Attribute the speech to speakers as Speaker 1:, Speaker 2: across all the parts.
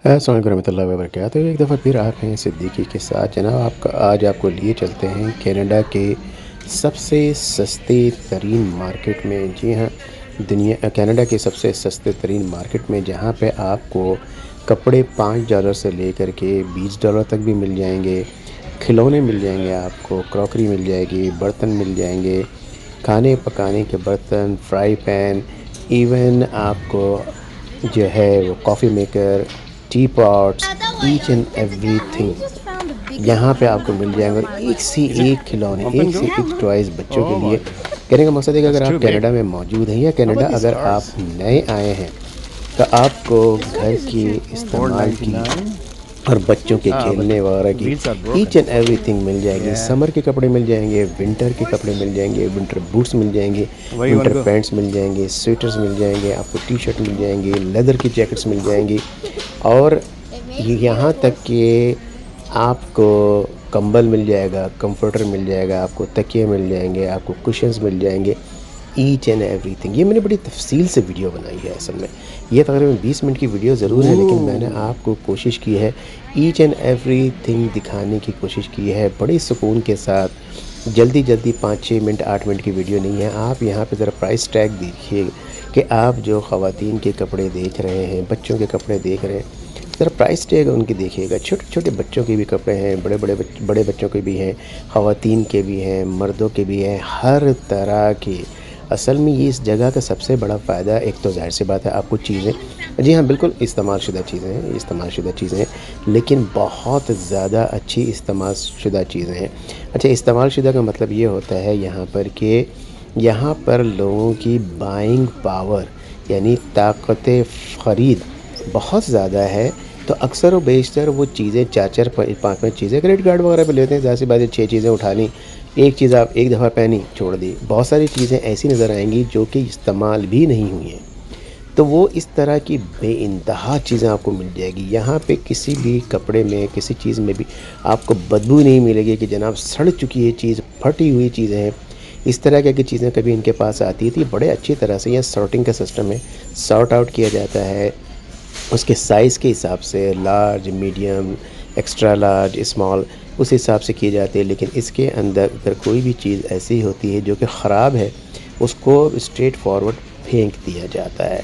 Speaker 1: अस्सलाम वालेकुम रहमतुल्लाहि व बरकातहू। एक दफ़ा फिर आप हैं सिद्दीकी के साथ जनाब। आपका आज आपको लिए चलते हैं कनाडा के सबसे सस्ते तरीन मार्केट में। जी हाँ, कनाडा के सबसे सस्ते तरीन मार्केट में, जहाँ पे आपको कपड़े $5 से लेकर के $20 तक भी मिल जाएंगे। खिलौने मिल जाएंगे, आपको क्रॉकरी मिल जाएगी, बर्तन मिल जाएंगे, खाने पकाने के बर्तन, फ्राई पैन, इवन आपको जो है वो coffee maker, T pots, each and everything यहाँ पे आपको मिल जाएंगे। और एक से एक खिलौने,
Speaker 2: Open
Speaker 1: एक से
Speaker 2: door?
Speaker 1: एक टॉयज़ बच्चों के
Speaker 2: Oh
Speaker 1: लिए।
Speaker 2: my,
Speaker 1: कहने का मकसद है कि अगर
Speaker 2: that's
Speaker 1: आप
Speaker 2: too big.
Speaker 1: कनाडा में मौजूद हैं या
Speaker 2: How
Speaker 1: कनाडा
Speaker 2: about these
Speaker 1: अगर आप
Speaker 2: cars?
Speaker 1: नए आए हैं, तो आपको घर के
Speaker 2: Four
Speaker 1: इस्तेमाल
Speaker 2: ninety
Speaker 1: की
Speaker 2: nine.
Speaker 1: और बच्चों के
Speaker 2: But
Speaker 1: खेलने वगैरह
Speaker 2: the
Speaker 1: की
Speaker 2: wheels are
Speaker 1: each
Speaker 2: broken.
Speaker 1: And everything मिल जाएगी।
Speaker 2: Yeah.
Speaker 1: समर के कपड़े मिल जाएंगे, विंटर के कपड़े मिल जाएंगे, विंटर बूट्स मिल जाएंगे,
Speaker 2: Where you wanna
Speaker 1: winter
Speaker 2: go?
Speaker 1: Pants मिल जाएंगे, स्वेटर्स मिल जाएंगे, आपको टी शर्ट मिल जाएंगे, लेदर की जैकेट्स मिल जाएंगी। और यहाँ तक कि आपको कंबल मिल जाएगा, कंफर्टर मिल जाएगा, आपको तकिए मिल जाएंगे, आपको कुशन्स मिल जाएंगे, ईच एंड एवरीथिंग। ये मैंने बड़ी तफसील से वीडियो बनाई है। असल में ये तकरीबन 20 मिनट की वीडियो ज़रूर है, लेकिन मैंने
Speaker 2: Ooh.
Speaker 1: आपको कोशिश की है ईच एंड एवरीथिंग दिखाने की कोशिश की है बड़े सुकून के साथ। जल्दी जल्दी 5-6 मिनट 8 मिनट की वीडियो नहीं है। आप यहाँ पे ज़रा प्राइस टैग देखिए कि आप जो ख़वातीन के कपड़े देख रहे हैं, बच्चों के कपड़े देख रहे हैं, ज़रा प्राइस टैग उनकी देखिएगा। छोटे छोटे बच्चों के भी कपड़े हैं, बड़े बच्चों के भी हैं, ख़वातीन के भी हैं, मर्दों के भी हैं, हर तरह के। असल में ये इस जगह का सबसे बड़ा फ़ायदा, एक तो ज़ाहिर सी बात है आपको चीज़ें, जी हाँ बिल्कुल इस्तेमाल शुदा चीज़ें हैं, इस्तेमाल शुदा चीज़ें हैं, लेकिन बहुत ज़्यादा अच्छी इस्तेमाल शुदा चीज़ें हैं। अच्छा, इस्तेमाल शुदा का मतलब ये होता है यहाँ पर कि यहाँ पर लोगों की बाइंग पावर यानी ताकत ख़रीद बहुत ज़्यादा है। तो अक्सर व बेशतर वो चीज़ें 4-4 5-5 चीज़ें क्रेडिट कार्ड वगैरह पे लेते हैं। ज़ाहिर सी बात है 6 चीज़ें उठा ली, एक चीज़ आप एक दफ़ा पहनी छोड़ दी। बहुत सारी चीज़ें ऐसी नज़र आएंगी जो कि इस्तेमाल भी नहीं हुई हैं। तो वो इस तरह की बेइंतहा चीज़ें आपको मिल जाएगी। यहाँ पे किसी भी कपड़े में, किसी चीज़ में भी आपको बदबू नहीं मिलेगी कि जनाब सड़ चुकी है चीज़, फटी हुई चीज़ें हैं। इस तरह की चीज़ें कभी इनके पास आती थी, बड़े अच्छी तरह से यहाँ सॉर्टिंग का सिस्टम है, सॉर्ट आउट किया जाता है उसके साइज़ के हिसाब से, large, medium, extra large, small, उस हिसाब से की जाती है। लेकिन इसके अंदर अगर कोई भी चीज़ ऐसी होती है जो कि ख़राब है, उसको स्ट्रेट फॉरवर्ड फेंक दिया जाता है।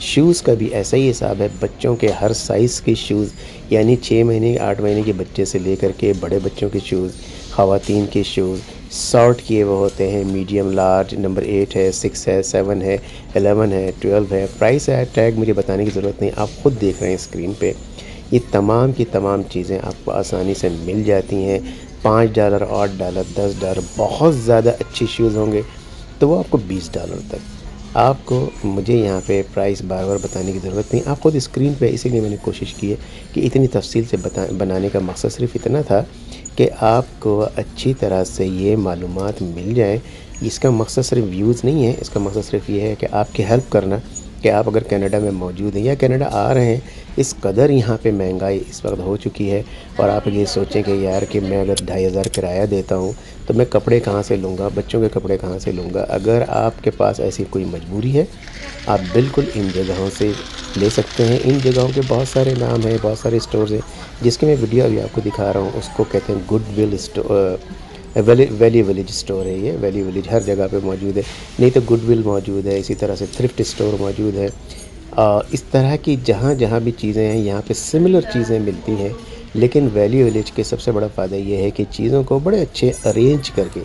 Speaker 1: शूज़ का भी ऐसा ही हिसाब है। बच्चों के हर साइज़ के शूज़, यानी 6 महीने 8 महीने के बच्चे से लेकर के बड़े बच्चों के शूज़, ख़वातीन के शूज़ सॉर्ट किए हुए होते हैं। मीडियम, लार्ज, नंबर 8 है, 6 है, 7 है, 11 है, 12 है। प्राइस है टैग मुझे बताने की ज़रूरत नहीं, आप ख़ुद देख रहे हैं स्क्रीन पे। ये तमाम की तमाम चीज़ें आपको आसानी से मिल जाती हैं। $5, $8, $10, बहुत ज़्यादा अच्छे शूज़ होंगे तो वो आपको $20 तक। आपको मुझे यहाँ पे प्राइस बार बार बताने की ज़रूरत नहीं, आप ख़ुद स्क्रीन पे। इसीलिए मैंने कोशिश की है कि इतनी तफसील से बनाने का मकसद सिर्फ इतना था कि आपको अच्छी तरह से ये मालूमात मिल जाए। इसका मकसद सिर्फ व्यूज़ नहीं है, इसका मकसद सिर्फ ये है कि आपकी हेल्प करना, कि आप अगर कनाडा में मौजूद हैं या कनाडा आ रहे हैं, इस कदर यहाँ पे महंगाई इस वक्त हो चुकी है और आप ये सोचें कि यार कि मैं अगर 2500 किराया देता हूँ तो मैं कपड़े कहाँ से लूँगा, बच्चों के कपड़े कहाँ से लूँगा। अगर आपके पास ऐसी कोई मजबूरी है, आप बिल्कुल इन जगहों से ले सकते हैं। इन जगहों के बहुत सारे नाम हैं, बहुत सारे स्टोर्स हैं, जिसकी मैं वीडियो अभी आपको दिखा रहा हूँ। उसको कहते हैं goodwill store, valley village store है। ये वैली विलेज हर जगह पे मौजूद है। नहीं तो गुडविल मौजूद है, इसी तरह से थ्रिफ्ट स्टोर मौजूद है। इस तरह की जहाँ जहाँ भी चीज़ें हैं, यहाँ पे सिमिलर चीज़ें मिलती हैं। लेकिन वैली विलेज के सबसे बड़ा फ़ायदा ये है कि चीज़ों को बड़े अच्छे अरेंज करके,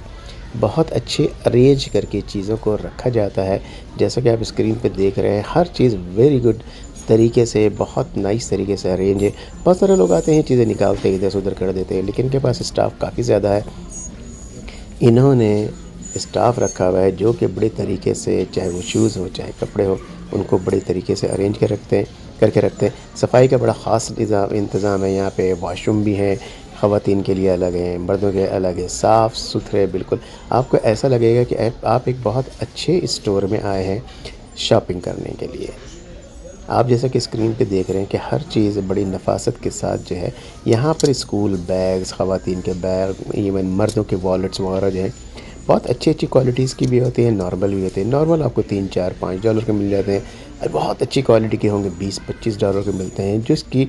Speaker 1: बहुत अच्छे अरेंज करके चीज़ों को रखा जाता है। जैसा कि आप स्क्रीन पे देख रहे हैं, हर चीज़ वेरी गुड तरीके से, बहुत नाइस तरीके से अरेंज है। बहुत सारे लोग आते हैं, चीज़ें निकालते हैं, इधर से उधर कर देते हैं, लेकिन इनके पास स्टाफ काफ़ी ज़्यादा है। इन्होंने स्टाफ रखा हुआ है जो कि बड़े तरीके से, चाहे वो शूज़ हो चाहे कपड़े हो, उनको बड़े तरीके से अरेंज करके रखते हैं। सफाई का बड़ा ख़ास इंतज़ाम है यहाँ पे। वॉशरूम भी हैं, ख़वातीन के लिए अलग हैं, मर्दों के अलग हैं, साफ़ सुथरे बिल्कुल। आपको ऐसा लगेगा कि आप एक बहुत अच्छे स्टोर में आए हैं शॉपिंग करने के लिए। आप जैसा कि स्क्रीन पे देख रहे हैं कि हर चीज़ बड़ी नफ़ासत के साथ जो है यहाँ पर, स्कूल बैग्स, ख़वातीन के बैग, इवन मर्दों के वॉलेट्स वगैरह जो हैं, बहुत अच्छी अच्छी क्वालिटीज़ की भी होती हैं, नॉर्मल भी होते हैं। नॉर्मल आपको $3, $4, $5 के मिल जाते हैं। बहुत अच्छी क्वालिटी के होंगे, $20-25 के मिलते हैं, जिसकी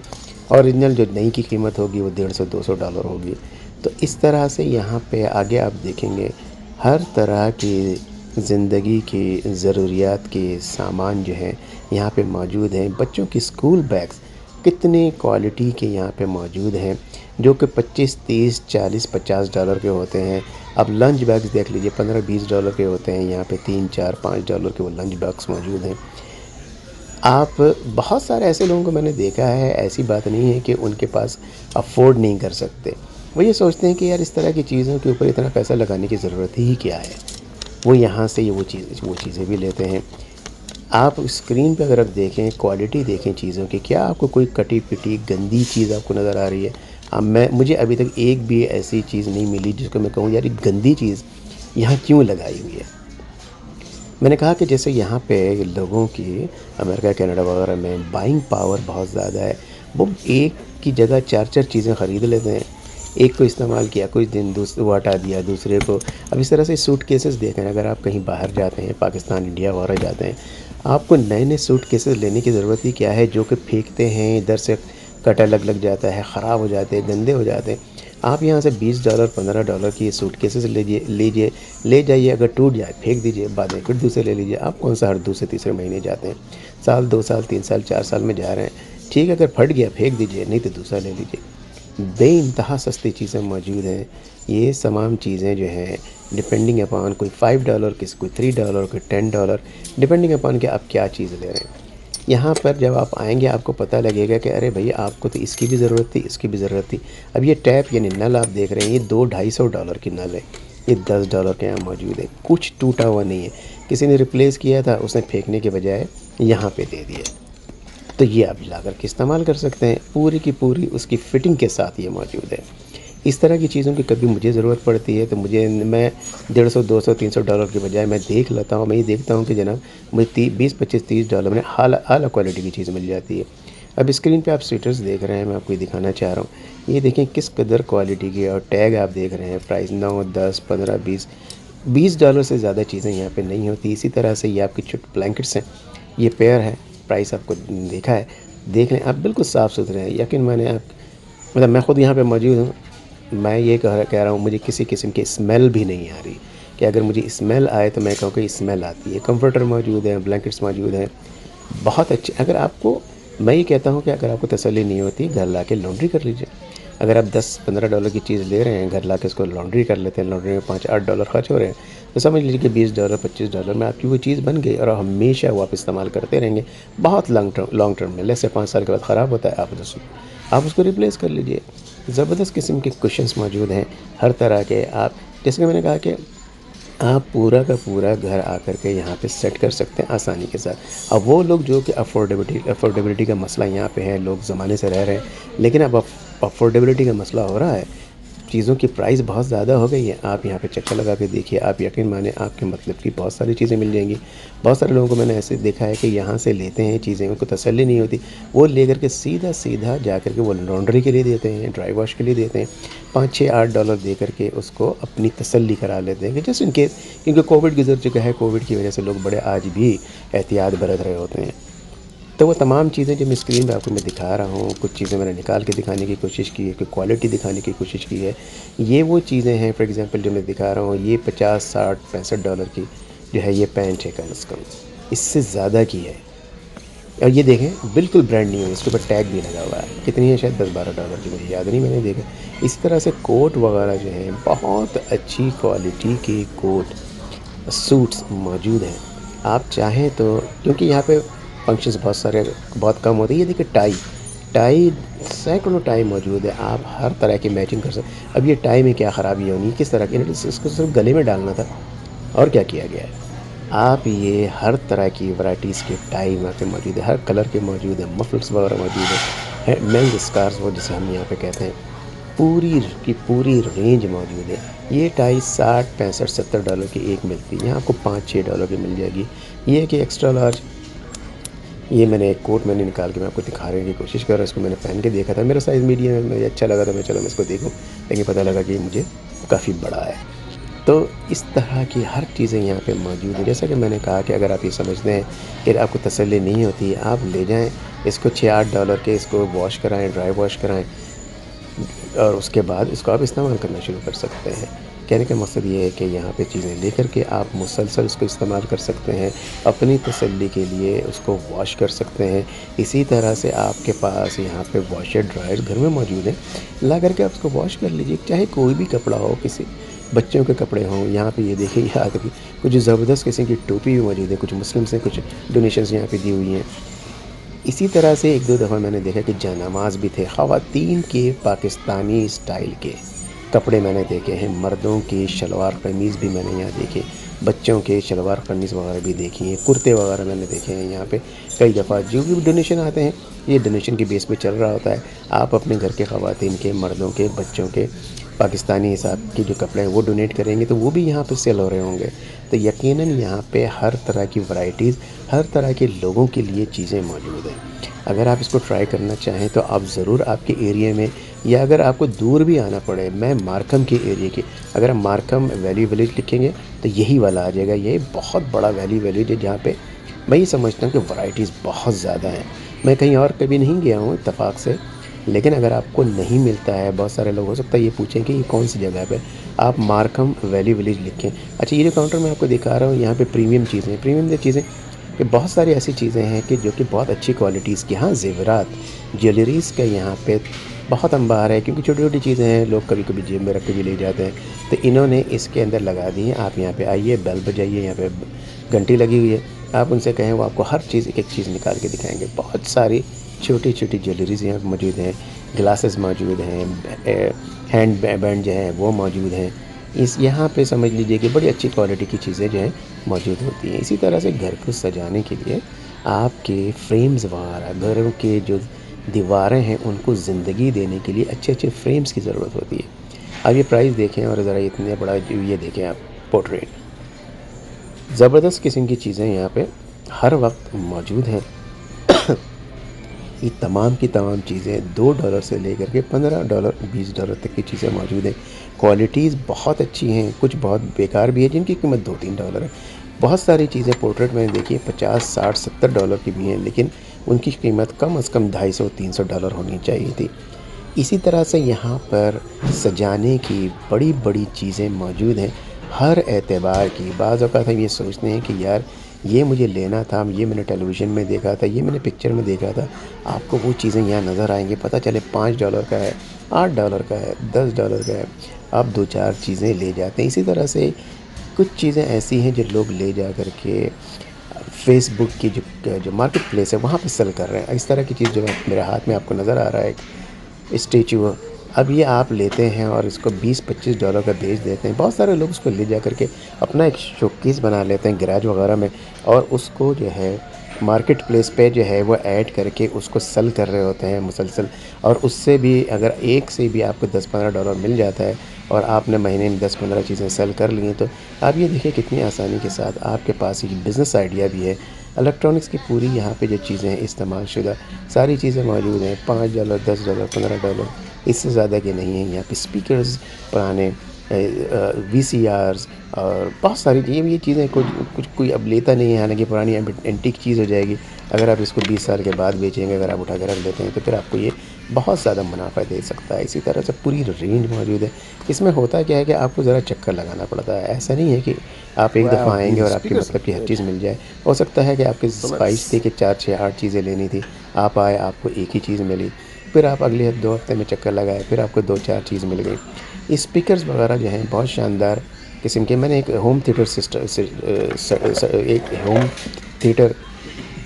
Speaker 1: ओरिजिनल जो नई की कीमत होगी वो $150-200 होगी। तो इस तरह से यहाँ पे आगे आप देखेंगे हर तरह की ज़िंदगी की ज़रूरियात के सामान जो हैं यहाँ पे मौजूद हैं। बच्चों की स्कूल बैग्स कितने क्वालिटी के यहाँ पे मौजूद हैं, जो कि 25, 30, 40, $50 के होते हैं। अब लंच बैग्स देख लीजिए, $15-20 के होते हैं। यहाँ पे 3, 4, $5 के वो लंच बैग्स मौजूद हैं। आप बहुत सारे ऐसे लोगों को मैंने देखा है, ऐसी बात नहीं है कि उनके पास अफ़ोर्ड नहीं कर सकते। वो ये सोचते हैं कि यार इस तरह की चीज़ों के ऊपर इतना पैसा लगाने की ज़रूरत ही क्या है। वो यहाँ से वो चीज़ें भी लेते हैं। आप स्क्रीन पे अगर आप देखें, क्वालिटी देखें चीज़ों की, क्या आपको कोई कटी-पिटी गंदी चीज़ आपको नज़र आ रही है? मुझे अभी तक एक भी ऐसी चीज़ नहीं मिली जिसको मैं कहूँ यार ये गंदी चीज़ यहाँ क्यों लगाई हुई है। मैंने कहा कि जैसे यहाँ पे लोगों की अमेरिका, कनाडा वगैरह में बाइंग पावर बहुत ज़्यादा है। वो एक की जगह 4-4 चीज़ें ख़रीद लेते हैं। एक को इस्तेमाल किया, कुछ दिन वो हटा दिया, दूसरे को। अब इस तरह से सूटकेसेस देखें, अगर आप कहीं बाहर जाते हैं, पाकिस्तान, इंडिया वगैरह जाते हैं, आपको नए-नए सूटकेसेस लेने की ज़रूरत ही क्या है, जो कि फेंकते हैं, इधर से कटा लग जाता है, ख़राब हो जाते हैं, गंदे हो जाते हैं। आप यहाँ से $20, $15 की सूटकेसेस लीजिए, ले जाइए, अगर टूट जाए फेंक दीजिए, बाद में फिर दूसरे ले लीजिए। आप कौन सा हर दूसरे तीसरे महीने जाते हैं? साल, 2 साल, 3 साल, 4 साल में जा रहे हैं, ठीक है, अगर फट गया फेंक दीजिए, नहीं तो दूसरा ले लीजिए। बेइंतहा सस्ती चीज़ें मौजूद हैं। ये तमाम चीज़ें जो हैं डिपेंडिंग अपॉन, कोई $5, किसी कोई $3, कोई $10, डिपेंडिंग अपॉन कि आप क्या चीज़ ले रहे हैं। यहाँ पर जब आप आएँगे आपको पता लगेगा कि अरे भई आपको तो इसकी भी ज़रूरत थी, इसकी भी ज़रूरत थी। अब ये टैप यानी नल आप देख रहे हैं, ये 200-250 की नल है। ये $10 के यहाँ मौजूद है। कुछ टूटा हुआ नहीं है। किसी ने रिप्लेस किया था, उसने फेंकने के बजाय यहाँ पे दे दिया। तो ये आप लाकर के इस्तेमाल कर सकते हैं। पूरी की पूरी उसकी फ़िटिंग के साथ ये मौजूद है। इस तरह की चीज़ों की कभी मुझे ज़रूरत पड़ती है तो मैं 150, 200, $300 के बजाय मैं देख लेता हूँ, मैं ये देखता हूँ कि जनाब मुझे 20, 25, $30 में आला क्वालिटी की चीज़ मिल जाती है। अब स्क्रीन पे आप स्वेटर्स देख रहे हैं, मैं आपको ये दिखाना चाह रहा हूँ। ये देखें किस कदर क्वालिटी की, और टैग आप देख रहे हैं, प्राइस 9, 10, 15, 20 से ज़्यादा चीज़ें यहाँ पे नहीं होती। इसी तरह से ये आपकी ब्लैंकेट्स हैं, ये पेयर है, प्राइस आपको देखा है, देख लें आप, बिल्कुल साफ़ सुथरे हैं। यकीन माने आप, मतलब मैं ख़ुद यहाँ पे मौजूद हूँ, मैं ये कह रहा हूँ, मुझे किसी किस्म की स्मेल भी नहीं आ रही कि अगर मुझे स्मेल आए तो मैं कहूँ कि स्मेल आती है। कंफर्टर मौजूद हैं, ब्लैंकेट्स मौजूद हैं, बहुत अच्छे। अगर आपको, मैं ये कहता हूँ कि अगर आपको तसल्ली नहीं होती, घर ला के लॉन्ड्री कर लीजिए। अगर आप $10-15 की चीज़ ले रहे हैं, घर ला के उसको लॉन्ड्री कर लेते हैं, लॉन्ड्री में $5-8 खर्च हो रहे हैं, तो समझ लीजिए कि $20, $25 में आपकी वो चीज़ बन गई और हमेशा वो आप इस्तेमाल करते रहेंगे। बहुत लॉन्ग टर्म में, लेट्स से 5 साल के बाद ख़राब होता है, आप उसको रिप्लेस कर लीजिए। ज़बरदस्त किस्म के कुशन्स मौजूद हैं, हर तरह के। आप, जैसे कि मैंने कहा कि आप पूरा का पूरा घर आकर के यहाँ पे सेट कर सकते हैं आसानी के साथ। अब वो लोग जो कि अफोर्डेबिलिटी का मसला यहाँ पे है, लोग ज़माने से रह रहे हैं, लेकिन अब अफोर्डेबिलिटी का मसला हो रहा है, चीज़ों की प्राइस बहुत ज़्यादा हो गई है। आप यहाँ पे चक्कर लगा के देखिए, आप यकीन माने आपके मतलब की बहुत सारी चीज़ें मिल जाएंगी। बहुत सारे लोगों को मैंने ऐसे देखा है कि यहाँ से लेते हैं चीज़ें, उनको तसल्ली नहीं होती, वो ले करके सीधा जा करके वो लॉन्ड्री के लिए देते हैं, ड्राई वॉश के लिए देते हैं, 5, 6, $8 दे करके उसको अपनी तसल्ली करा लेते हैं कि जस्ट इन केस, क्योंकि कोविड गुजर चुका है, कोविड की वजह से लोग बड़े आज भी एहतियात बरत रहे होते हैं। तो वो तमाम चीज़ें जो मैं स्क्रीन पे आपको मैं दिखा रहा हूँ, कुछ चीज़ें मैंने निकाल के दिखाने की कोशिश की है, कोई क्वालिटी दिखाने की कोशिश की है। ये वो चीज़ें हैं, फॉर एग्ज़ाम्पल जो मैं दिखा रहा हूँ, ये 50, 60, $65 की जो है ये पैंट है कम से कम, इससे ज़्यादा की है। और ये देखें बिल्कुल ब्रांड न्यू है, इसके ऊपर टैग भी लगा हुआ है। कितनी है, शायद $10-12 की, मुझे याद नहीं, मैंने देखा। इसी तरह से कोट वगैरह जो हैं, बहुत अच्छी क्वालिटी के कोट, सूट्स मौजूद हैं। आप चाहें तो, क्योंकि यहाँ पे फंक्शंस बहुत सारे, बहुत कम होते हैं। ये देखिए टाई, टाई सैकड़ों टाई मौजूद है, आप हर तरह की मैचिंग कर सकते। अब ये टाई में क्या ख़राबी होनी, किस तरह की, इसको सिर्फ गले में डालना था और क्या किया गया है। आप ये हर तरह की वैराइटीज़ के टाई वहाँ पे मौजूद है, हर कलर के मौजूद है, मफलर्स वगैरह मौजूद है, मेंस स्कार्फ वो जिसे हम यहाँ पे कहते हैं, पूरी की पूरी रेंज मौजूद है। ये टाई 60, 65, $70 की एक मिलती है, यहाँ आपको $5-6 की मिल जाएगी। ये है कि एक्स्ट्रा लार्ज, ये मैंने एक कोट मैंने निकाल के मैं आपको दिखाने की कोशिश कर रहा हूँ। इसको मैंने पहन के देखा था, मेरा साइज़ मीडियम है, मुझे अच्छा लगा था, मैं चलो मैं इसको देखूँ, लेकिन पता लगा कि मुझे काफ़ी बड़ा है। तो इस तरह की हर चीज़ें यहाँ पे मौजूद हैं। जैसा कि मैंने कहा कि अगर आप ये समझते हैं कि आपको तसल्ली नहीं होती, आप ले जाएँ इसको 6-8 डॉलर के, इसको वॉश कराएँ, ड्राई वॉश कराएँ और उसके बाद इसको आप इस्तेमाल करना शुरू कर सकते हैं। कहने का मकसद ये है कि यहाँ पे चीज़ें लेकर के आप मुसलसल उसको इस्तेमाल कर सकते हैं, अपनी तसल्ली के लिए उसको वॉश कर सकते हैं। इसी तरह से आपके पास यहाँ पे वॉशर ड्रायर घर में मौजूद है, ला कर के आप उसको वॉश कर लीजिए, चाहे कोई भी कपड़ा हो, किसी बच्चों के कपड़े हों। यहाँ पे ये देखिए यहाँ पे कुछ ज़बरदस्त किस्म की टोपी भी मौजूद है, कुछ मुस्लिम से कुछ डोनेशंस यहाँ पे दी हुई हैं। इसी तरह से 1-2 दफ़ा मैंने देखा कि जयनमाज़ भी थे, ख़वातीन के पाकिस्तानी स्टाइल के कपड़े मैंने देखे हैं, मर्दों की शलवार कमीज़ भी मैंने यहाँ देखे, बच्चों के शलवार कमीज़ वगैरह भी देखी हैं, कुर्ते वगैरह मैंने देखे हैं यहाँ पे। कई दफ़ा जो भी डोनेशन आते हैं, ये डोनेशन के बेस पे चल रहा होता है। आप अपने घर के ख़वातीन के, मर्दों के, बच्चों के पाकिस्तानी हिसाब के जो कपड़े हैं वो डोनेट करेंगे तो वो भी यहाँ पे सेल हो रहे होंगे। तो यकीनन यहाँ पे हर तरह की वैराइटीज़, हर तरह के लोगों के लिए चीज़ें मौजूद हैं। अगर आप इसको ट्राई करना चाहें तो आप ज़रूर आपके एरिया में, या अगर आपको दूर भी आना पड़े, मैं मार्कम के एरिया की, अगर आप मार्कम वैली विलेज लिखेंगे तो यही वाला आ जाएगा। ये बहुत बड़ा वैली विलेज है जहाँ पे मैं ये समझता हूँ कि वैराइटीज़ बहुत ज़्यादा हैं। मैं कहीं और कभी नहीं गया हूँ इत्तेफ़ाक से, लेकिन अगर आपको नहीं मिलता है, बहुत सारे लोग हो सकता है ये पूछें कि ये कौन सी जगह पे, आप मार्कम वैली विलेज लिखें। अच्छा, ये जो काउंटर मैं आपको दिखा रहा हूँ यहाँ पे प्रीमियम चीज़ें, प्रीमियम जो चीज़ें कि बहुत सारी ऐसी चीज़ें हैं कि जो कि बहुत अच्छी क्वालिटीज़ की, हाँ ज़ेवरात, ज्वेलरीज़ का यहाँ पे बहुत अंबार है, क्योंकि छोटी-छोटी चीज़ें हैं, लोग कभी-कभी जेब में रख के भी ले जाते हैं। तो इन्होंने इसके अंदर लगा दी है, आप यहाँ पे आइए, बेल बजाइए, यहाँ पे घंटी लगी हुई है, आप उनसे कहें वो आपको हर चीज़ एक-एक चीज़ निकाल के दिखाएँगे। बहुत सारी छोटी-छोटी ज्वेलरीज़ यहाँ पे मौजूद हैं, ग्लासेस मौजूद हैं, हैंड बैंड जो है वो मौजूद हैं। इस यहाँ पे समझ लीजिए कि बड़ी अच्छी क्वालिटी की चीज़ें जो हैं मौजूद होती हैं। इसी तरह से घर को सजाने के लिए आपके फ्रेम्स वगैरह, घरों के जो दीवारें हैं उनको ज़िंदगी देने के लिए अच्छे-अच्छे फ्रेम्स की ज़रूरत होती है। अब ये प्राइस देखें और ज़रा इतने बड़ा जो ये देखें आप पोर्ट्रेट, ज़बरदस्त किस्म की चीज़ें यहाँ पे हर वक्त मौजूद हैं। ये तमाम की तमाम चीज़ें $2 से लेकर के $15, $20 तक की चीज़ें मौजूद हैं। क्वालिटीज़ बहुत अच्छी हैं, कुछ बहुत बेकार भी है जिनकी कीमत $2-3 है। बहुत सारी चीज़ें पोर्ट्रेट मैंने देखी है, 50, 60, $70 की भी हैं, लेकिन उनकी कीमत कम से कम $250-300 होनी चाहिए थी। इसी तरह से यहाँ पर सजाने की बड़ी-बड़ी चीज़ें मौजूद हैं, हर एतबार की। बाज़ औक़ात हम ये सोचते हैं कि यार ये मुझे लेना था, ये मैंने टेलीविज़न में देखा था, ये मैंने पिक्चर में देखा था। आपको वो चीज़ें यहाँ नज़र आएँगी, पता चले $5 का है, $8 का है, $10 का है। आप 2-4 चीज़ें ले जाते हैं। इसी तरह से कुछ चीज़ें ऐसी हैं जो लोग ले जा कर के फ़ेसबुक की जो मार्केट प्लेस है वहाँ पे सेल कर रहे हैं। इस तरह की चीज़ जो है मेरे हाथ में आपको नज़र आ रहा है, एक स्टैच्यू। अब ये आप लेते हैं और इसको $20-25 का बेच देते हैं। बहुत सारे लोग उसको ले जा कर के अपना एक शोकेस बना लेते हैं गैराज वगैरह में, और उसको जो है मार्केट प्लेस पे जो है वो ऐड करके उसको सेल कर रहे होते हैं मुसलसल। और उससे भी अगर एक से भी आपको $10-15 मिल जाता है और आपने महीने में 10-15 चीज़ें सेल कर ली हैं, तो आप ये देखिए कितनी आसानी के साथ आपके पास एक बिज़नेस आइडिया भी है। इलेक्ट्रॉनिक्स की पूरी यहाँ पे जो चीज़ें हैं इस्तेमाल शुदा सारी चीज़ें मौजूद हैं। $5, $10, $15, इससे ज़्यादा के नहीं हैं। यहाँ पे स्पीकर्स पुराने, वीसीआर्स और बहुत सारी ये चीज़ें कुछ कुछ कोई अब लेता नहीं है, हालाँकि पुरानी एंटीक चीज़ हो जाएगी। अगर आप इसको 20 साल के बाद बेचेंगे, अगर आप उठा के रख लेते हैं, तो फिर आपको ये बहुत ज़्यादा मुनाफ़ा दे सकता है। इसी तरह से पूरी रेंज मौजूद है। इसमें होता क्या है कि आपको ज़रा चक्कर लगाना पड़ता है। ऐसा नहीं है कि आप एक दफ़ा
Speaker 2: Wow,
Speaker 1: आएँगे
Speaker 2: these
Speaker 1: और आपकी
Speaker 2: speakers
Speaker 1: मतलब
Speaker 2: look
Speaker 1: की हर
Speaker 2: good.
Speaker 1: चीज़ मिल जाए। हो सकता है कि आपकी
Speaker 2: So
Speaker 1: ख़्वाहिश थी
Speaker 2: let's
Speaker 1: कि 4, 6, 8 चीज़ें लेनी थी। आप आए, आपको एक ही चीज़ मिली। फिर आप अगले 2 हफ़्ते में चक्कर लगाए, फिर आपको 2-4 चीज़ मिल गई। स्पीकर्स वगैरह जो हैं बहुत शानदार किस्म के। मैंने एक होम थिएटर एक होम थिएटर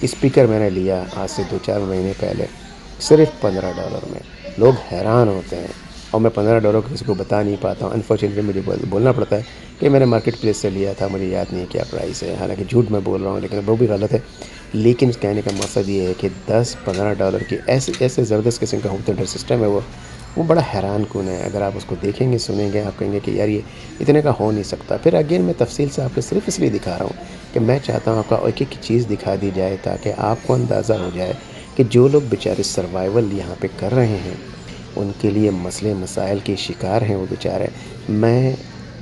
Speaker 1: स्पीकर मैंने लिया आज से 2-4 महीने पहले, सिर्फ़ $15 में। लोग हैरान होते हैं, और मैं $15 किसी को बता नहीं पाता हूँ। अनफॉर्चुनेटली मुझे बोलना पड़ता है कि मैंने मार्केट प्लेस से लिया था, मुझे याद नहीं है क्या प्राइस है। हालाँकि झूठ मैं बोल रहा हूँ, लेकिन वो भी गलत है। लेकिन कहने का मकसद ये है कि $10-15 की ऐसे ऐसे ज़बरदस्त किस्म का होम थिएटर सिस्टम है वो बड़ा हैरान-कुन है। अगर आप उसको देखेंगे, सुनेंगे, आप कहेंगे कि यार ये इतने का हो नहीं सकता। फिर अगेन मैं तफ़सील से आपको सिर्फ़ इसलिए दिखा रहा हूँ कि मैं चाहता हूँ आपको एक-एक चीज़ दिखा दी जाए, ताकि आपको अंदाज़ा हो जाए कि जो लोग बेचारे सर्वाइवल यहाँ पे कर रहे हैं, उनके लिए मसले मसाइल के शिकार हैं वो बेचारे। मैं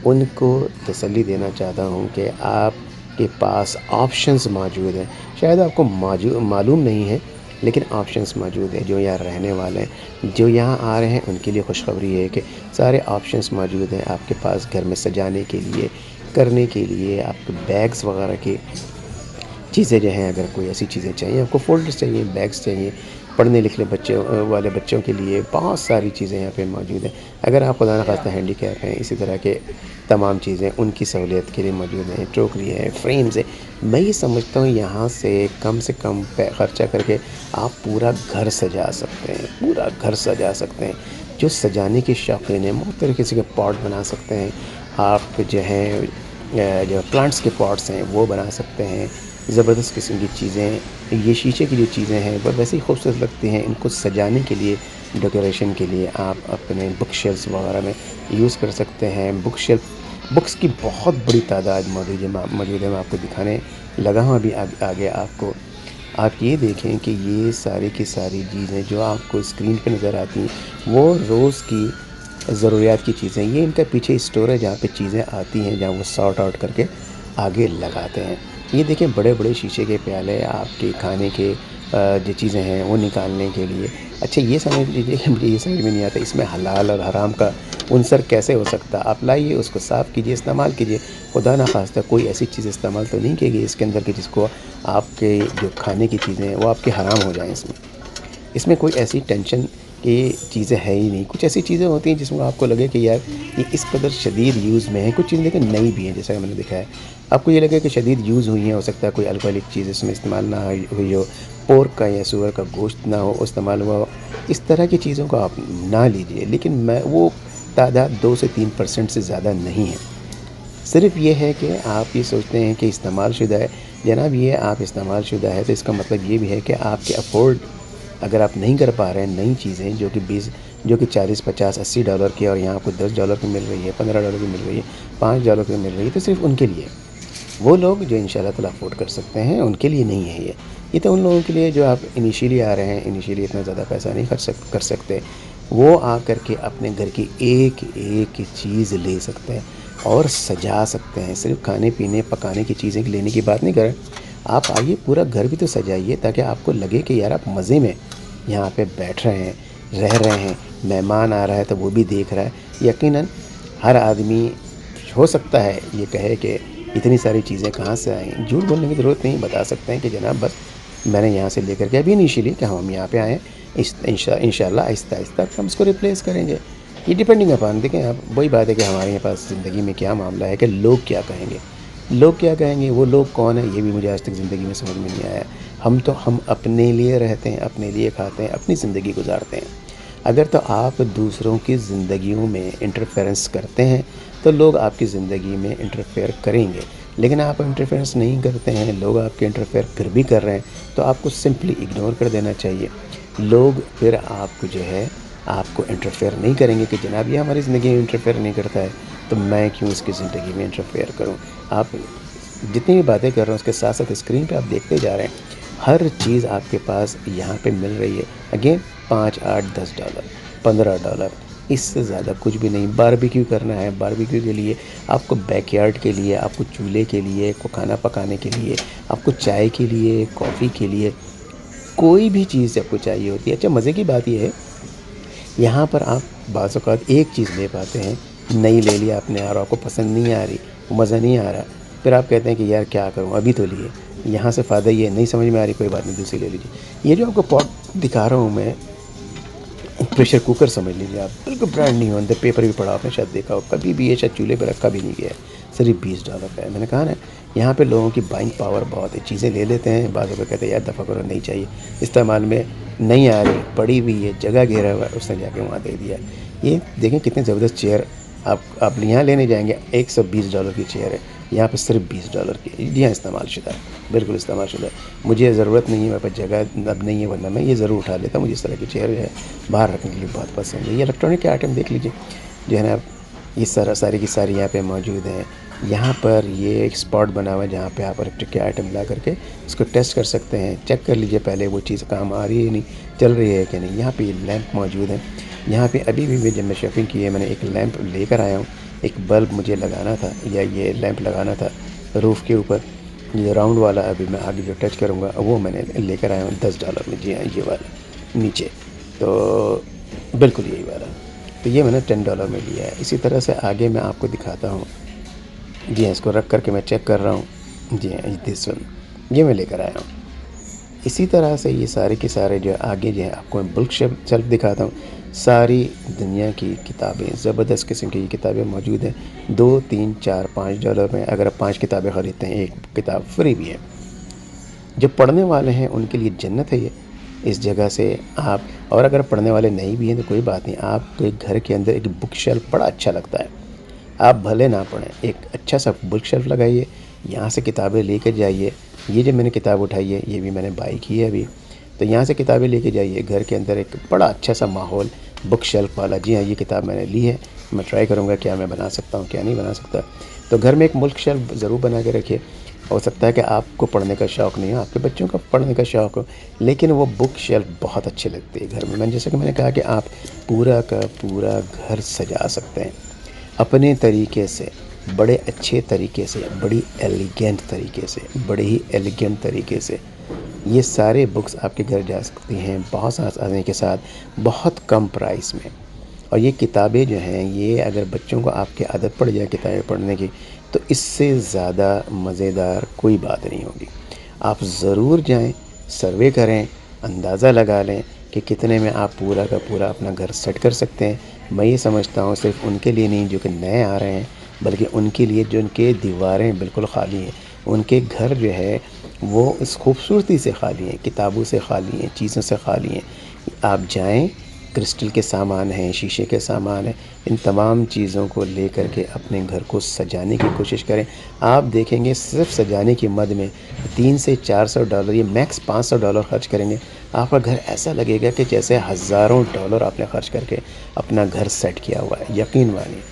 Speaker 1: उनको तसल्ली देना चाहता हूँ कि आपके पास ऑप्शंस मौजूद हैं। शायद आपको मालूम नहीं है, लेकिन ऑप्शंस मौजूद हैं। जो यहाँ रहने वाले हैं, जो यहाँ आ रहे हैं, उनके लिए खुशखबरी है कि सारे ऑप्शंस मौजूद हैं आपके पास घर में सजाने के लिए, करने के लिए। आपके बैग्स वगैरह की चीज़ें जो हैं, अगर कोई ऐसी चीज़ें चाहिए, आपको फ़ोल्डर्स चाहिए, बैग्स चाहिए, पढ़ने लिखने बच्चों वाले बच्चों के लिए बहुत सारी चीज़ें यहाँ पे मौजूद हैं। अगर आप खुदा न खास्ता हैंडीकैप हैं, इसी तरह के तमाम चीज़ें उनकी सहूलियत के लिए मौजूद हैं। टोकरी है, फ्रेम्स है। मैं ये समझता हूँ यहाँ से कम खर्चा करके आप पूरा घर सजा सकते हैं, पूरा घर सजा सकते हैं। जो सजाने के शौकीन हैं, मुख्तलिफ़ किस्म के पॉट बना सकते हैं। आप जो हैं जो प्लांट्स के पॉट्स हैं वो बना सकते हैं। ज़बरदस्त किस्म की चीज़ें, ये शीशे की जो चीज़ें हैं वो वैसे ही खूबसूरत लगती हैं। इनको सजाने के लिए, डेकोरेशन के लिए आप अपने बुक शेल्फ्स वगैरह में यूज़ कर सकते हैं। बुक्स की बहुत बड़ी तादाद मौजूद है। मैं आपको दिखाने लगा हूँ अभी आगे आपको। आप ये देखें कि ये सारी की सारी चीज़ें जो आपको स्क्रीन पे नज़र आती हैं, वो रोज़ की ज़रूरियात की चीज़ें। ये इनका पीछे स्टोर है जहाँ पे चीज़ें आती हैं, जहाँ वो सॉर्ट आउट करके आगे लगाते हैं। ये देखें, बड़े-बड़े शीशे के प्याले आपके खाने के जो चीज़ें हैं वो निकालने के लिए। अच्छा, ये समझ लीजिए कि मुझे ये समझ में नहीं आता इसमें हलाल और हराम का उनसर कैसे हो सकता है। आप लाइए, उसको साफ़ कीजिए, इस्तेमाल कीजिए। खुदा ना ख़ास्ता कोई ऐसी चीज़ इस्तेमाल तो नहीं की गई इसके अंदर कि जिसको आपके जो खाने की चीज़ें हैं वो आपके हराम हो जाएँ इसमें। इसमें कोई ऐसी टेंशन की चीज़ें है ही नहीं। कुछ ऐसी चीज़ें होती हैं जिसमें आपको लगे कि यार ये इस कदर शदीद यूज़ में है। कुछ चीज़ें लेकिन नई भी हैं, जैसा कि मैंने दिखाया। आपको ये लगे कि शदीद यूज़ हुई हैं, हो सकता है कोई अल्कोहलिक चीज़ इसमें इस्तेमाल ना हुई हो, पोर्क का या सूअर का गोश्त ना हो इस्तेमाल हुआ हो। इस तरह की चीज़ों को आप ना लीजिए, लेकिन मैं वो तादाद 2 से 3% से ज़्यादा नहीं है। सिर्फ़ ये है कि आप ये सोचते हैं कि इस्तेमाल शुदा है। जनाब, ये आप इस्तेमाल शुदा है तो इसका मतलब ये भी है कि आपके अफ़ोर्ड अगर आप नहीं कर पा रहे हैं नई चीज़ें जो कि 40, 50, $80 की, और यहाँ आपको $10 की मिल रही है, $15 की मिल रही है, $5 की मिल रही है, तो सिर्फ़ उनके लिए। वो लोग जो इंशाअल्लाह ताला अफ़ोर्ड कर सकते हैं, उनके लिए नहीं है ये। ये तो उन लोगों के लिए जो आप इनिशियली आ रहे हैं, इनिशियली इतना ज़्यादा पैसा नहीं खर्च कर सकते। वो आकर के अपने घर की एक-एक चीज़ ले सकते हैं और सजा सकते हैं। सिर्फ़ खाने-पीने, पकाने की चीज़ें लेने की बात नहीं कर रहे। आप आइए, पूरा घर भी तो सजाइए ताकि आपको लगे कि यार आप मज़े में यहाँ पे बैठ रहे हैं, रह रहे हैं। मेहमान आ रहा है तो वो भी देख रहा है। यकीनन हर आदमी हो सकता है ये कहे कि इतनी सारी चीज़ें कहाँ से आई। झूठ बोलने की ज़रूरत नहीं, बता सकते हैं कि जनाब बस मैंने यहाँ से लेकर के अभी इनिशियली कि हम यहाँ पे आए हैं, इंशाल्लाह आहिस्ता-आहिस्ता हम इसको रिप्लेस करेंगे। ये डिपेंडिंग अपॉन, देखें आप, वही बात है कि हमारे पास ज़िंदगी में क्या मामला है कि लोग क्या कहेंगे। लोग क्या कहेंगे, वो लोग कौन है, ये भी मुझे आज तक ज़िंदगी में समझ में नहीं आया। हम अपने लिए रहते हैं, अपने लिए खाते हैं, अपनी ज़िंदगी गुजारते हैं। अगर तो आप दूसरों की ज़िंदगियों में इंटरफेरेंस करते हैं तो लोग आपकी ज़िंदगी में इंटरफेयर करेंगे। लेकिन आप इंटरफेरेंस नहीं करते हैं, लोग आपके इंटरफेयर फिर भी कर रहे हैं, तो आपको सिंपली इग्नोर कर देना चाहिए। लोग फिर आपको जो है आपको इंटरफेयर नहीं करेंगे कि जनाब ये हमारी ज़िंदगी में इंटरफेयर नहीं करता है, तो मैं क्यों इसकी ज़िंदगी में इंटरफेयर करूँ। आप जितनी भी बातें कर रहे हैं उसके साथ साथ स्क्रीन पे आप देखते जा रहे हैं, हर चीज़ आपके पास यहाँ पे मिल रही है। अगेन 5, 8, $10, $15, इससे ज़्यादा कुछ भी नहीं। बारबेक्यू करना है, बारबेक्यू के लिए आपको बैकयार्ड के लिए, आपको चूल्हे के लिए, को खाना पकाने के लिए, आपको चाय के लिए, कॉफ़ी के लिए, कोई भी चीज़ आपको चाहिए होती है। अच्छा, मज़े की बात ये है, यहाँ पर आप बाज़ औक़ात एक चीज़ ले पाते हैं, नई ले लिया आपने और आपको पसंद नहीं आ रही, मज़ा नहीं आ रहा, फिर आप कहते हैं कि यार क्या करूँ, अभी तो लिए। यहाँ से फ़ायदा ये है, नहीं समझ में आ रही, कोई बात नहीं, दूसरी ले लीजिए। ये जो आपको पॉट दिखा रहा हूँ मैं, प्रेशर कुकर समझ लीजिए आप, बिल्कुल ब्रांड न्यू, अंदर पेपर भी पड़ा, आपने शायद देखा हो, कभी भी ये शायद चूल्हे पे रखा भी नहीं गया है, सिर्फ $20 का है। मैंने कहा ना, यहाँ पे लोगों की बाइंग पावर बहुत है, चीज़ें ले लेते हैं, बाद में कहते हैं यार दफ़ा करो, नहीं चाहिए, इस्तेमाल में नहीं आ रही, पड़ी हुई है, जगह घेरा हुआ है, उसने जाके वहाँ दे दिया। ये देखें कितने ज़बरदस्त चेयर आप यहाँ लेने जाएंगे, $120 की चेयर है, यहाँ पे सिर्फ $20 की है। जी हाँ, इस्तेमाल शुदा है, बिल्कुल इस्तेमाल शुदा है। मुझे ज़रूरत नहीं है, मेरे पास जगह अब नहीं है, वरना मैं ये ज़रूर उठा लेता। मुझे इस तरह की चेयर जो है बाहर रखने के लिए बहुत पसंद है। ये इलेक्ट्रॉनिक के आइटम देख लीजिए, जो है ना, ये सारी की सारी यहाँ पे मौजूद हैं। यहाँ पर ये एक स्पॉट बना हुआ है जहाँ पे आप इलेक्ट्रिक के आइटम ला करके इसको टेस्ट कर सकते हैं, चेक कर लीजिए पहले वो चीज़ काम आ रही है नहीं, चल रही है कि नहीं। यहाँ पे लैंप मौजूद है। यहाँ पे अभी भी जब मैं शॉपिंग की है, मैंने एक लैंप लेकर आया हूँ। एक बल्ब मुझे लगाना था या ये लैंप लगाना था रूफ़ के ऊपर, ये राउंड वाला अभी मैं आगे जो टच करूँगा वो मैंने लेकर आया हूँ $10 में। जी हाँ, ये वाला नीचे, तो बिल्कुल यही वाला। तो ये मैंने $10 में लिया है। इसी तरह से आगे मैं आपको दिखाता हूँ। जी हाँ, इसको रख कर के मैं चेक कर रहा हूँ। जी हाँ, दिस वन ये मैं लेकर आया हूँ। इसी तरह से ये सारे के सारे जो है आगे जो है आपको मैं बुक शेल्फ दिखाता हूँ। सारी दुनिया की किताबें, ज़बरदस्त किस्म की ये किताबें मौजूद हैं। 2, 3, 4, $5 में अगर आप 5 किताबें ख़रीदते हैं, एक किताब फ्री भी है। जो पढ़ने वाले हैं उनके लिए जन्नत है ये। इस जगह से आप, और अगर पढ़ने वाले नहीं भी हैं तो कोई बात नहीं, आपके घर के अंदर एक बुक शेल्फ बड़ा अच्छा लगता है। आप भले ना पढ़ें, एक अच्छा सा बुक शेल्फ लगाइए, यहाँ से किताबें लेकर जाइए। ये जो मैंने किताब उठाई है ये भी मैंने बाई की है अभी। तो यहाँ से किताबें लेके जाइए, घर के अंदर एक बड़ा अच्छा सा माहौल बुक शेल्फ वाला। जी हाँ, ये किताब मैंने ली है, मैं ट्राई करूँगा क्या मैं बना सकता हूँ क्या नहीं बना सकता। तो घर में एक बुक शेल्फ ज़रूर बना के रखिए। हो सकता है कि आपको पढ़ने का शौक़ नहीं हो, आपके बच्चों को पढ़ने का शौक़ हो, लेकिन वो बुक शेल्फ बहुत अच्छी लगती है घर में। मैंने जैसे कि मैंने कहा कि आप पूरा का पूरा घर सजा सकते हैं अपने तरीके से, बड़े अच्छे तरीके से, बड़ी एलिगेंट तरीके से, बड़े ही एलिगेंट तरीके से। ये सारे बुक्स आपके घर जा सकती हैं बहुत आसानी के साथ, बहुत कम प्राइस में। और ये किताबें जो हैं, ये अगर बच्चों को आपकी आदत पड़ जाए किताबें पढ़ने की, तो इससे ज़्यादा मज़ेदार कोई बात नहीं होगी। आप ज़रूर जाएं, सर्वे करें, अंदाज़ा लगा लें कि कितने में आप पूरा का पूरा अपना घर सेट कर सकते हैं। मैं ये समझता हूँ सिर्फ़ उनके लिए नहीं जो कि नए आ रहे हैं, बल्कि उनके लिए जो उनके दीवारें बिल्कुल खाली हैं, उनके घर जो है वो इस खूबसूरती से खाली हैं, किताबों से खाली हैं, चीज़ों से खाली हैं। आप जाएँ, क्रिस्टल के सामान हैं, शीशे के सामान हैं, इन तमाम चीज़ों को लेकर के अपने घर को सजाने की कोशिश करें। आप देखेंगे सिर्फ़ सजाने की मद में 3 से $400 या मैक्स $500 खर्च करेंगे, आपका घर ऐसा लगेगा कि जैसे हज़ारों डॉलर आपने खर्च करके अपना घर सेट किया हुआ है, यकीन मानिए।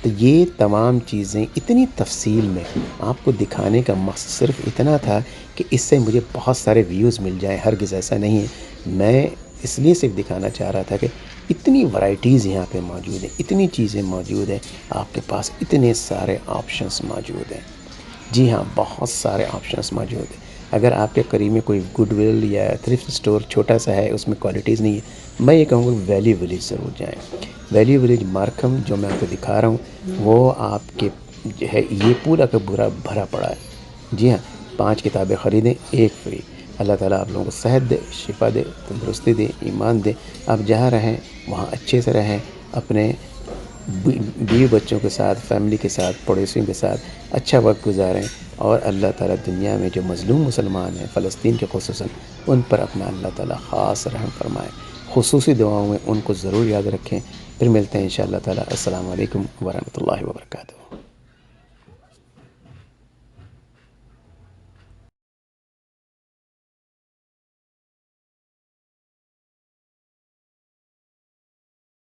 Speaker 1: तो ये तमाम चीज़ें इतनी तफ़सील में आपको दिखाने का मकसद सिर्फ़ इतना था कि इससे मुझे बहुत सारे व्यूज़ मिल जाएँ, हरगिज़ ऐसा नहीं है। मैं इसलिए सिर्फ़ दिखाना चाह रहा था कि इतनी वैराइटीज़ यहाँ पे मौजूद हैं, इतनी चीज़ें मौजूद हैं, आपके पास इतने सारे ऑप्शंस मौजूद हैं। जी हाँ, बहुत सारे ऑप्शंस मौजूद हैं। अगर आपके करीब में कोई गुडविल या थ्रिफ्ट स्टोर छोटा-सा है, उसमें क्वालिटीज़ नहीं है, मैं ये कहूँगा वैल्यू विलेज ज़रूर जाएँ। वैल्यू विलेज मार्खम जो मैं आपको दिखा रहा हूँ, वो आपके जो है ये पूरा का पूरा भरा पड़ा है। जी हाँ, 5 किताबें ख़रीदें, 1 फ्री। अल्लाह ताला आप लोगों को सेहत दे, शिफ़ा दे, तंदुरुस्ती दे, ईमान दे। आप जहाँ रहें वहाँ अच्छे से रहें, अपने बीवी बच्चों के साथ, फैमिली के साथ, पड़ोसियों के साथ अच्छा वक्त गुजारें। और अल्लाह ताला दुनिया में जो मज़लूम मुसलमान हैं फ़लस्तीन के ख़ुसूसन, उन पर अपना अल्लाह ताला ख़ास रहम फ़रमाए। ख़ुसूसी दुआओं में उनको ज़रूर याद रखें। फिर मिलते हैं इंशाअल्लाह ताला। अस्सलामु अलैकुम व रहमतुल्लाहि व बरकातुहू।